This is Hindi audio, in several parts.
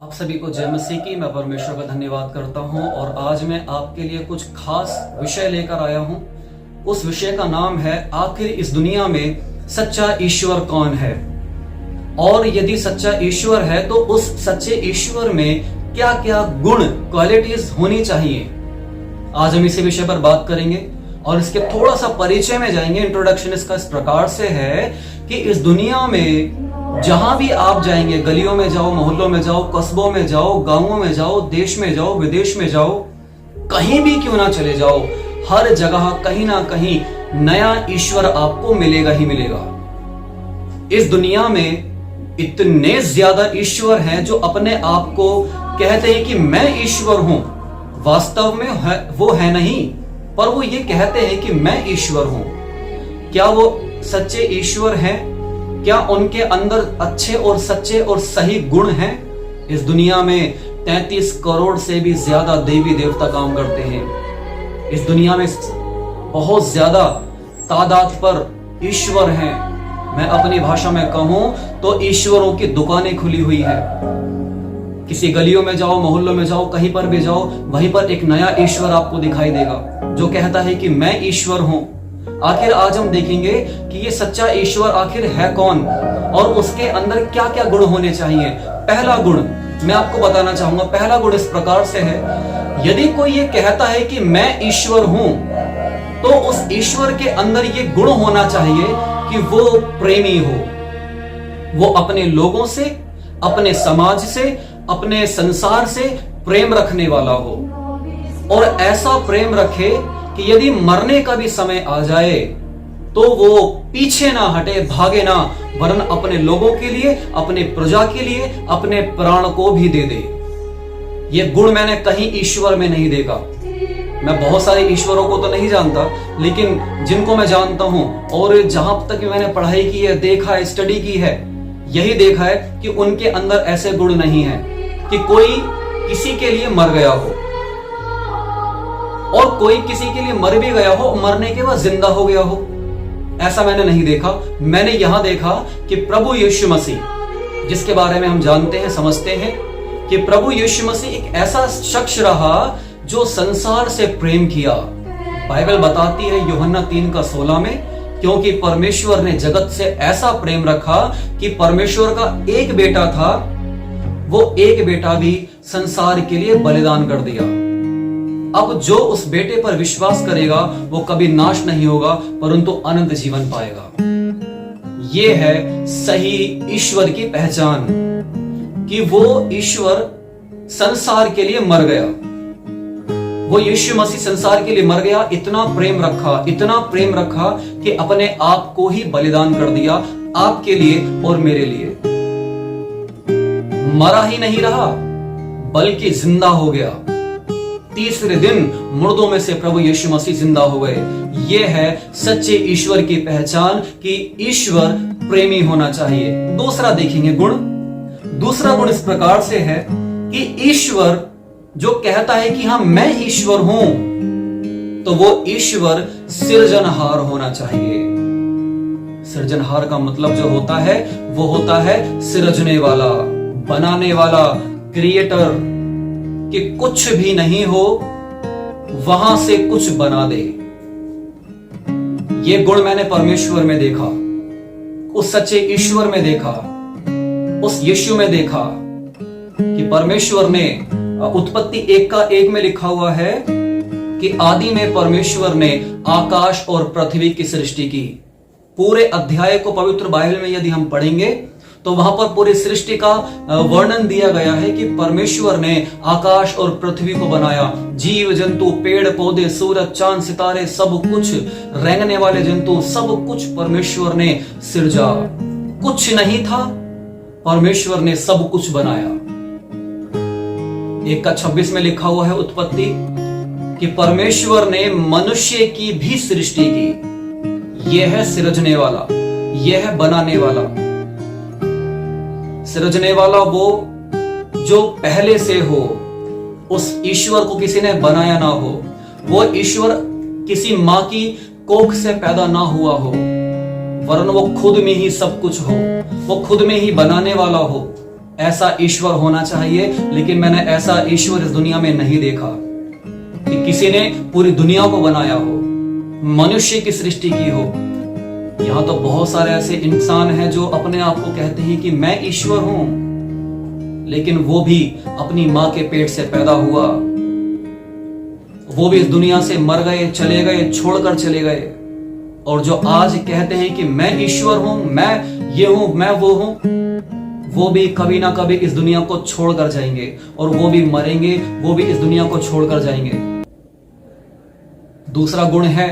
आप सभी को जय मसीह की। मैं परमेश्वर का धन्यवाद करता हूं और आज मैं आपके लिए कुछ खास विषय लेकर आया हूं। उस विषय का नाम है आखिर इस दुनिया में सच्चा ईश्वर कौन है, और यदि सच्चा ईश्वर है तो उस सच्चे ईश्वर में क्या क्या गुण क्वालिटीज होनी चाहिए। आज हम इसी विषय पर बात करेंगे और इसके थोड़ा सा परिचय में जाएंगे। इंट्रोडक्शन इसका इस प्रकार से है कि इस दुनिया में जहां भी आप जाएंगे, गलियों में जाओ, मोहल्लों में जाओ, कस्बों में जाओ, गांवों में जाओ, देश में जाओ, विदेश में जाओ, कहीं भी क्यों ना चले जाओ, हर जगह कहीं ना कहीं नया ईश्वर आपको मिलेगा ही मिलेगा। इस दुनिया में इतने ज्यादा ईश्वर हैं जो अपने आप को कहते हैं कि मैं ईश्वर हूं। वास्तव में वो है नहीं, पर वो ये कहते हैं कि मैं ईश्वर हूं। क्या वो सच्चे ईश्वर हैं? क्या उनके अंदर अच्छे और सच्चे और सही गुण हैं? इस दुनिया में 33 करोड़ से भी ज्यादा देवी देवता काम करते हैं। इस दुनिया में बहुत ज्यादा तादाद पर ईश्वर हैं। मैं अपनी भाषा में कहूं तो ईश्वरों की दुकानें खुली हुई है। किसी गलियों में जाओ, मोहल्लों में जाओ, कहीं पर भी जाओ, वहीं पर एक नया ईश्वर आपको दिखाई देगा जो कहता है कि मैं ईश्वर हूं। आखिर आज हम देखेंगे कि ये सच्चा ईश्वर आखिर है कौन और उसके अंदर क्या क्या गुण होने चाहिए। पहला गुण मैं आपको बताना चाहूंगा। पहला गुण इस प्रकार से है, यदि कोई ये कहता है कि मैं ईश्वर हूं तो उस ईश्वर के अंदर ये गुण होना चाहिए कि वो प्रेमी हो। वो अपने लोगों से, अपने समाज से, अपने संसार से प्रेम रखने वाला हो, और ऐसा प्रेम रखे कि यदि मरने का भी समय आ जाए तो वो पीछे ना हटे, भागे ना, वरन अपने लोगों के लिए, अपने प्रजा के लिए अपने प्राण को भी दे दे। ये गुण मैंने कहीं ईश्वर में नहीं देखा। मैं बहुत सारे ईश्वरों को तो नहीं जानता, लेकिन जिनको मैं जानता हूं और जहां तक मैंने पढ़ाई की है, देखा है, स्टडी की है, यही देखा है कि उनके अंदर ऐसे गुण नहीं है कि कोई किसी के लिए मर गया हो और कोई किसी के लिए मर भी गया हो, मरने के बाद जिंदा हो गया हो। ऐसा मैंने नहीं देखा। मैंने यहां देखा कि प्रभु यीशु मसीह, जिसके बारे में हम जानते हैं, समझते हैं कि प्रभु यीशु मसीह एक ऐसा शख्स रहा जो संसार से प्रेम किया। बाइबल बताती है यूहन्ना 3:16 में, क्योंकि परमेश्वर ने जगत से ऐसा प्रेम रखा कि परमेश्वर का एक बेटा था, वो एक बेटा भी संसार के लिए बलिदान कर दिया। अब जो उस बेटे पर विश्वास करेगा वो कभी नाश नहीं होगा, परंतु अनंत जीवन पाएगा। ये है सही ईश्वर की पहचान कि वो ईश्वर संसार के लिए मर गया। वो यीशु मसीह संसार के लिए मर गया, इतना प्रेम रखा, इतना प्रेम रखा कि अपने आप को ही बलिदान कर दिया आपके लिए और मेरे लिए। मरा ही नहीं रहा बल्कि जिंदा हो गया। तीसरे दिन मुर्दों में से प्रभु यीशु मसीह जिंदा हो गए। यह है सच्चे ईश्वर की पहचान कि ईश्वर प्रेमी होना चाहिए। दूसरा देखेंगे गुण। दूसरा गुण इस प्रकार से है कि ईश्वर जो कहता है कि हां मैं ईश्वर हूं, तो वो ईश्वर सृजनहार होना चाहिए। सृजनहार का मतलब जो होता है वो होता है सृजने वाला, बनाने वाला, क्रिएटर, कि कुछ भी नहीं हो वहां से कुछ बना दे। ये गुण मैंने परमेश्वर में देखा, उस सच्चे ईश्वर में देखा, उस यीशु में देखा कि परमेश्वर ने उत्पत्ति 1:1 में लिखा हुआ है कि आदि में परमेश्वर ने आकाश और पृथ्वी की सृष्टि की। पूरे अध्याय को पवित्र बाइबल में यदि हम पढ़ेंगे तो वहां पर पूरी सृष्टि का वर्णन दिया गया है कि परमेश्वर ने आकाश और पृथ्वी को बनाया। जीव जंतु, पेड़ पौधे, सूरज, चांद, सितारे, सब कुछ, रेंगने वाले जंतु, सब कुछ परमेश्वर ने सृजा। कुछ नहीं था, परमेश्वर ने सब कुछ बनाया। 1:26 में लिखा हुआ है उत्पत्ति कि परमेश्वर ने मनुष्य की भी सृष्टि की। यह है सृजने वाला, यह है बनाने वाला। सृजने वाला वो जो पहले से हो, उस ईश्वर को किसी ने बनाया ना हो। वो ईश्वर किसी मां की कोख से पैदा ना हुआ हो, वरन वो खुद में ही सब कुछ हो, वो खुद में ही बनाने वाला हो। ऐसा ईश्वर होना चाहिए, लेकिन मैंने ऐसा ईश्वर इस दुनिया में नहीं देखा कि किसी ने पूरी दुनिया को बनाया हो, मनुष्य की सृष्टि की हो। यहां तो बहुत सारे ऐसे इंसान हैं जो अपने आप को कहते हैं कि मैं ईश्वर हूं, लेकिन वो भी अपनी मां के पेट से पैदा हुआ, वो भी इस दुनिया से मर गए, चले गए, छोड़कर चले गए। और जो आज कहते हैं कि मैं ईश्वर हूं, मैं ये हूं, मैं वो हूं, वो भी कभी ना कभी इस दुनिया को छोड़कर जाएंगे, और वो भी मरेंगे, वो भी इस दुनिया को छोड़कर जाएंगे। दूसरा गुण है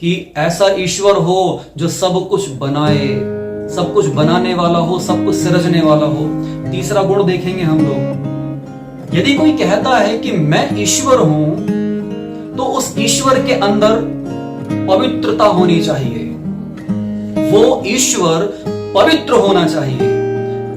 कि ऐसा ईश्वर हो जो सब कुछ बनाए, सब कुछ बनाने वाला हो, सब कुछ सृजने वाला हो। तीसरा गुण देखेंगे हम लोग। यदि कोई कहता है कि मैं ईश्वर हूं, तो उस ईश्वर के अंदर पवित्रता होनी चाहिए। वो ईश्वर पवित्र होना चाहिए,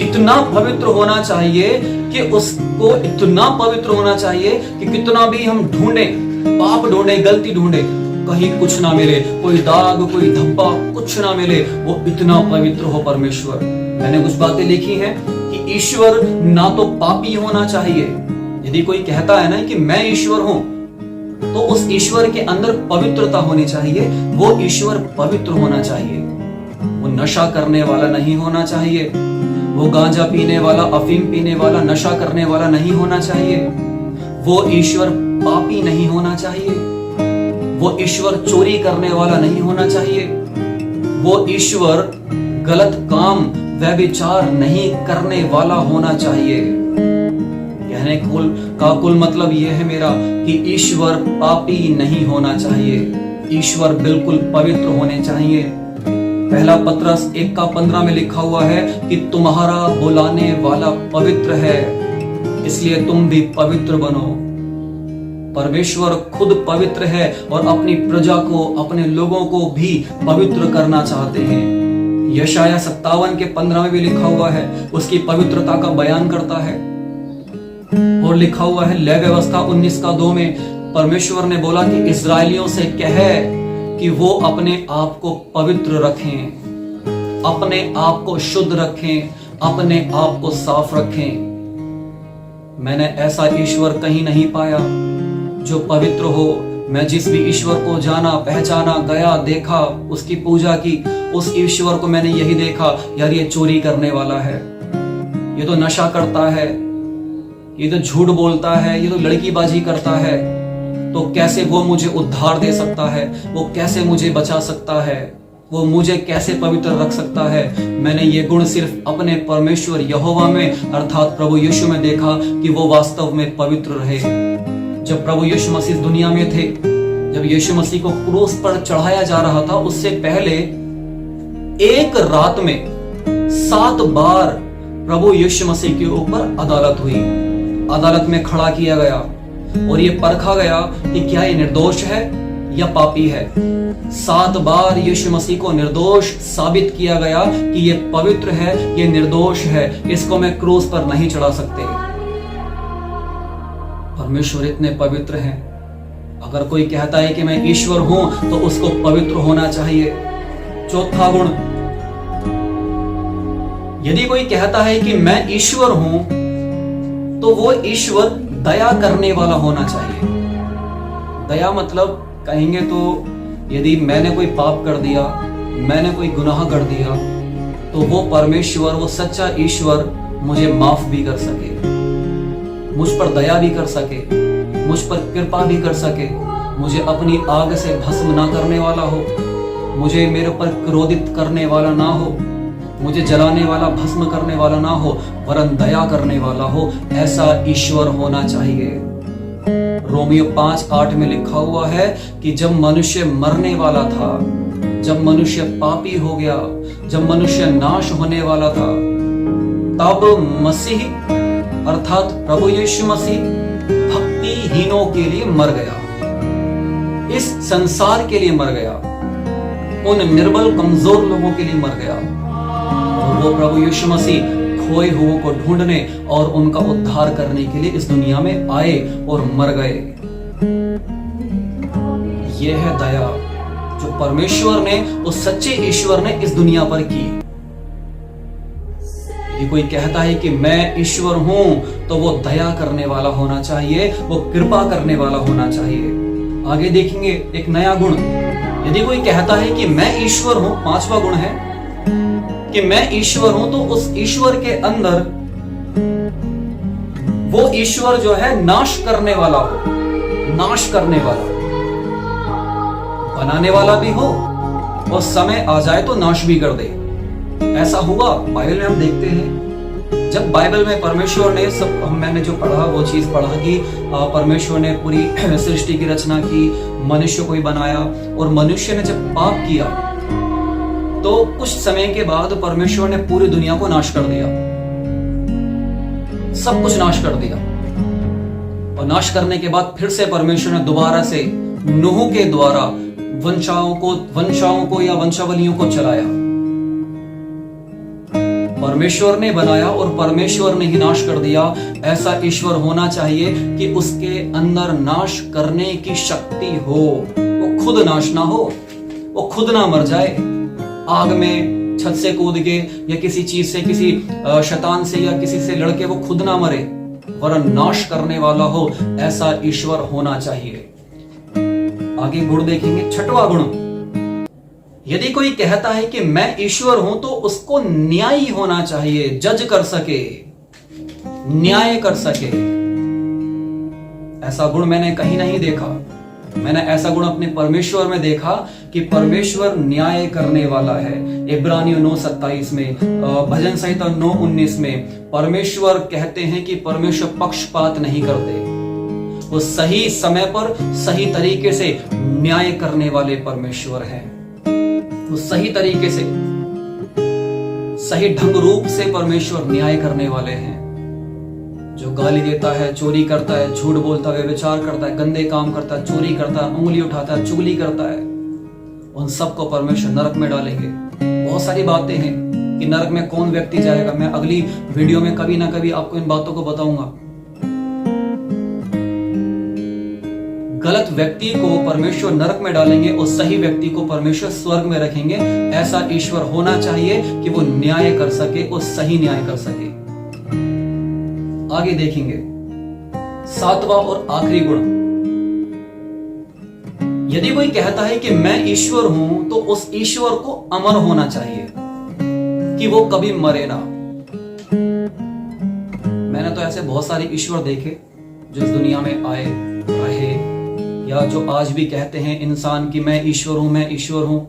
इतना पवित्र होना चाहिए कि उसको इतना पवित्र होना चाहिए कि कितना भी हम ढूंढे, पाप ढूंढे, गलती ढूंढे, कहीं कुछ ना मिले, कोई दाग, कोई धब्बा, कुछ ना मिले। वो इतना पवित्र हो परमेश्वर। मैंने कुछ बातें लिखी हैं कि ईश्वर ना तो पापी होना चाहिए। यदि कोई कहता है ना कि मैं ईश्वर हूं, तो उस ईश्वर के अंदर पवित्रता होनी चाहिए। वो ईश्वर पवित्र होना चाहिए। वो नशा करने वाला नहीं होना चाहिए, वो गांजा पीने वाला, अफीम पीने वाला, नशा करने वाला नहीं होना चाहिए। वो ईश्वर पापी नहीं होना चाहिए। वो ईश्वर चोरी करने वाला नहीं होना चाहिए। वो ईश्वर गलत काम, व्यभिचार नहीं करने वाला होना चाहिए। कहने का कुल मतलब यह है मेरा कि ईश्वर पापी नहीं होना चाहिए। ईश्वर बिल्कुल पवित्र होने चाहिए। पहला पत्रस 1:15 में लिखा हुआ है कि तुम्हारा बुलाने वाला पवित्र है, इसलिए तुम भी पवित्र बनो। परमेश्वर खुद पवित्र है और अपनी प्रजा को, अपने लोगों को भी पवित्र करना चाहते हैं। यशाया 57:15 में भी लिखा हुआ है, उसकी पवित्रता का बयान करता है। और लिखा हुआ है लेवी व्यवस्था 19:2 में परमेश्वर ने बोला कि इस्राएलियों से कहे कि वो अपने आप को पवित्र रखें, अपने आप को शुद्ध रखें, अपने आप को साफ रखें। मैंने ऐसा ईश्वर कहीं नहीं पाया जो पवित्र हो। मैं जिस भी ईश्वर को जाना, पहचाना, गया, देखा, उसकी पूजा की, उस ईश्वर को मैंने यही देखा, यार ये चोरी करने वाला है, ये तो नशा करता है, ये तो झूठ बोलता है, ये तो लड़कीबाजी करता है, तो कैसे वो मुझे उद्धार दे सकता है, वो कैसे मुझे बचा सकता है, वो मुझे कैसे पवित्र रख सकता है। मैंने ये गुण सिर्फ अपने परमेश्वर यहोवा में अर्थात प्रभु यीशु में देखा कि वो वास्तव में पवित्र रहे। जब प्रभु यीशु मसीह दुनिया में थे, जब यीशु मसीह को क्रूस पर चढ़ाया जा रहा था, उससे पहले एक रात में 7 बार प्रभु यीशु मसीह के ऊपर अदालत हुई। अदालत में खड़ा किया गया और ये परखा गया कि क्या ये निर्दोष है या पापी है। 7 बार यीशु मसीह को निर्दोष साबित किया गया कि ये पवित्र है, ये निर्दोष है, इसको मैं क्रूस पर नहीं चढ़ा सकते। परमेश्वर इतने पवित्र हैं। अगर कोई कहता है कि मैं ईश्वर हूं, तो उसको पवित्र होना चाहिए। चौथा गुण, यदि कोई कहता है कि मैं ईश्वर हूं, तो वो ईश्वर दया करने वाला होना चाहिए। दया मतलब कहेंगे तो यदि मैंने कोई पाप कर दिया, मैंने कोई गुनाह कर दिया, तो वो परमेश्वर, वो सच्चा ईश्वर मुझे माफ भी कर सके, मुझ पर दया भी कर सके, मुझ पर कृपा भी कर सके, मुझे अपनी आग से भस्म ना करने वाला हो, मुझे मेरे पर क्रोधित करने वाला ना हो, मुझे जलाने वाला, भस्म करने वाला ना हो, वरन दया करने वाला हो। ऐसा ईश्वर होना चाहिए। रोमियो 5:8 में लिखा हुआ है कि जब मनुष्य मरने वाला था, जब मनुष्य पापी हो गया, जब मनुष्य नाश होने वाला था, तब मसीह अर्थात प्रभु यीशु मसीह भक्तिहीनों के लिए मर गया, इस संसार के लिए मर गया, उन निर्बल कमजोर लोगों के लिए मर गया। और वो प्रभु यीशु मसीह खोए हुओं को ढूंढने और उनका उद्धार करने के लिए इस दुनिया में आए और मर गए। यह है दया जो परमेश्वर ने, उस सच्चे ईश्वर ने इस दुनिया पर की। यदि कोई कहता है कि मैं ईश्वर हूं तो वो दया करने वाला होना चाहिए, वो कृपा करने वाला होना चाहिए। आगे देखेंगे एक नया गुण। यदि कोई कहता है कि मैं ईश्वर हूं, 5वां गुण है कि मैं ईश्वर हूं, तो उस ईश्वर के अंदर वो ईश्वर जो है नाश करने वाला हो, नाश करने वाला, बनाने वाला भी हो और समय आ जाए तो नाश भी कर दे। ऐसा हुआ बाइबल में हम देखते हैं। जब बाइबल में परमेश्वर ने मैंने जो पढ़ा वो चीज पढ़ा कि परमेश्वर ने पूरी सृष्टि की रचना की, मनुष्य को ही बनाया, और मनुष्य ने जब पाप किया तो कुछ समय के बाद परमेश्वर ने पूरी दुनिया को नाश कर दिया, सब कुछ नाश कर दिया। और नाश करने के बाद फिर से परमेश्वर ने दोबारा से नूह के द्वारा वंशाओं को या वंशावलियों को चलाया। परमेश्वर ने बनाया और परमेश्वर ने ही नाश कर दिया। ऐसा ईश्वर होना चाहिए कि उसके अंदर नाश करने की शक्ति हो, वो खुद नाश ना हो, वो खुद ना मर जाए आग में छत से कूद के या किसी चीज से, किसी शैतान से या किसी से लड़के वो खुद ना मरे, वरन नाश करने वाला हो। ऐसा ईश्वर होना चाहिए। आगे गुण देखेंगे, 6वां गुण। यदि कोई कहता है कि मैं ईश्वर हूं तो उसको न्यायी होना चाहिए, जज कर सके, न्याय कर सके। ऐसा गुण मैंने कहीं नहीं देखा। मैंने ऐसा गुण अपने परमेश्वर में देखा कि परमेश्वर न्याय करने वाला है। इब्रानियों 9:27 में, भजन संहिता 9:19 में परमेश्वर कहते हैं कि परमेश्वर पक्षपात नहीं करते, वो सही समय पर सही तरीके से न्याय करने वाले परमेश्वर हैं। वो सही तरीके से, सही ढंग रूप से परमेश्वर न्याय करने वाले हैं। जो गाली देता है, चोरी करता है, झूठ बोलता है, व्यभिचार करता है, गंदे काम करता है, चोरी करता है, उंगली उठाता है, चुगली करता है, उन सबको परमेश्वर नरक में डालेंगे। बहुत सारी बातें हैं कि नरक में कौन व्यक्ति जाएगा। मैं अगली वीडियो में कभी ना कभी आपको इन बातों को बताऊंगा। गलत व्यक्ति को परमेश्वर नरक में डालेंगे और सही व्यक्ति को परमेश्वर स्वर्ग में रखेंगे। ऐसा ईश्वर होना चाहिए कि वो न्याय कर सके और सही न्याय कर सके। आगे देखेंगे 7वां और आखिरी गुण। यदि कोई कहता है कि मैं ईश्वर हूं तो उस ईश्वर को अमर होना चाहिए कि वो कभी मरे ना। मैंने तो ऐसे बहुत सारे ईश्वर देखे जो इस दुनिया में आए, रहे, या जो आज भी कहते हैं इंसान कि मैं ईश्वर हूं, मैं ईश्वर हूं।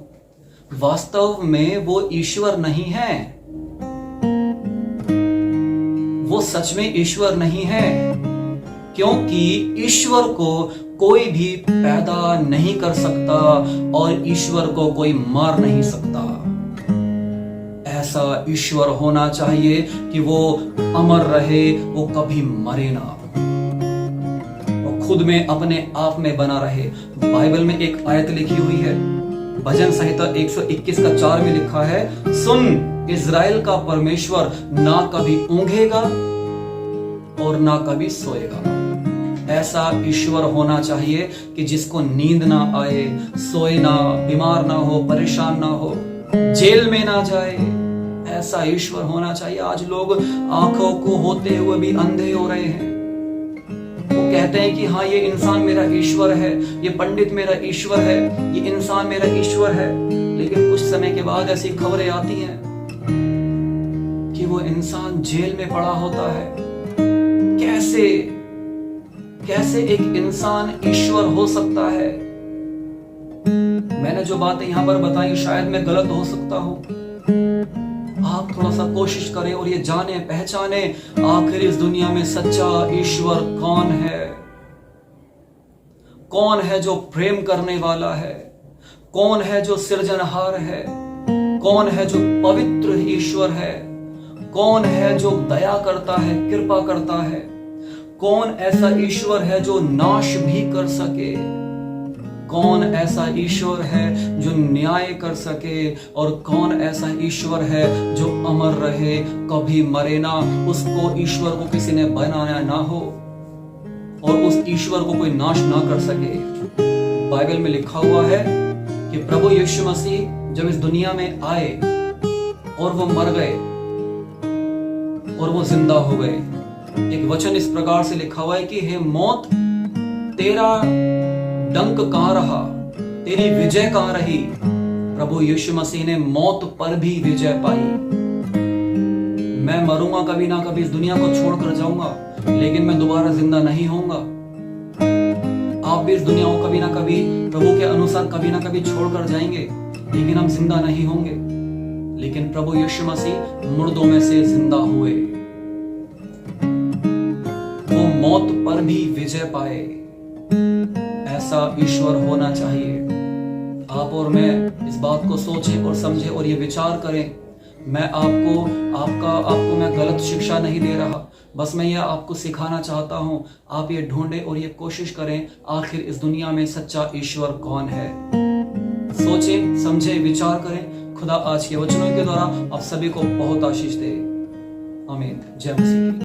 वास्तव में वो ईश्वर नहीं है, वो सच में ईश्वर नहीं है, क्योंकि ईश्वर को कोई भी पैदा नहीं कर सकता और ईश्वर को कोई मार नहीं सकता। ऐसा ईश्वर होना चाहिए कि वो अमर रहे, वो कभी मरे ना, खुद में अपने आप में बना रहे। बाइबल में एक आयत लिखी हुई है, भजन संहिता 121:4 में लिखा है, सुन इज़राइल का परमेश्वर ना कभी ऊंघेगा और ना कभी सोएगा। ऐसा ईश्वर होना चाहिए कि जिसको नींद ना आए, सोए ना, बीमार ना हो, परेशान ना हो, जेल में ना जाए। ऐसा ईश्वर होना चाहिए। आज लोग आंखों को होते हुए भी अंधे हो रहे हैं। वो कहते हैं कि हाँ ये इंसान मेरा ईश्वर है, ये पंडित मेरा ईश्वर है, ये इंसान मेरा ईश्वर है, लेकिन कुछ समय के बाद ऐसी खबरें आती हैं कि वो इंसान जेल में पड़ा होता है। कैसे एक इंसान ईश्वर हो सकता है? मैंने जो बातें यहां पर बताई शायद मैं गलत हो सकता हूं। आप थोड़ा सा कोशिश करें और ये जाने पहचाने आखिर इस दुनिया में सच्चा ईश्वर कौन है। कौन है जो प्रेम करने वाला है, कौन है जो सृजनहार है, कौन है जो पवित्र ईश्वर है, कौन है जो दया करता है, कृपा करता है, कौन ऐसा ईश्वर है जो नाश भी कर सके, कौन ऐसा ईश्वर है जो न्याय कर सके, और कौन ऐसा ईश्वर है जो अमर रहे, कभी मरे ना, उसको ईश्वर को किसी ने बनाया ना हो और उस ईश्वर को कोई नाश ना कर सके। बाइबल में लिखा हुआ है कि प्रभु यीशु मसीह जब इस दुनिया में आए और वो मर गए, और वो जिंदा हो गए। एक वचन इस प्रकार से लिखा हुआ है कि हे मौत, तेरा डंक कहां रहा, तेरी विजय कहां रही। प्रभु यीशु मसीह ने मौत पर भी विजय पाई। मैं मरूंगा, कभी ना कभी इस दुनिया को छोड़कर जाऊंगा, लेकिन मैं दोबारा जिंदा नहीं होऊंगा। आप भी इस दुनिया को कभी ना कभी प्रभु के अनुसार कभी ना कभी छोड़कर जाएंगे, लेकिन हम जिंदा नहीं होंगे। लेकिन प्रभु यीशु मसीह मुर्दों में से जिंदा हुए, वो मौत पर भी विजय पाए। ऐसा ईश्वर होना चाहिए। आप और मैं इस बात को सोचें और समझें और ये विचार करें। मैं आपको मैं गलत शिक्षा नहीं दे रहा, बस मैं ये आपको सिखाना चाहता हूं। आप ये ढूंढें और ये कोशिश करें, आखिर इस दुनिया में सच्चा ईश्वर कौन है। सोचें, समझें, विचार करें। खुदा आज के वचनों के द्वारा आप सभी को बहुत आशीष दे। आमीन। जय मसीह।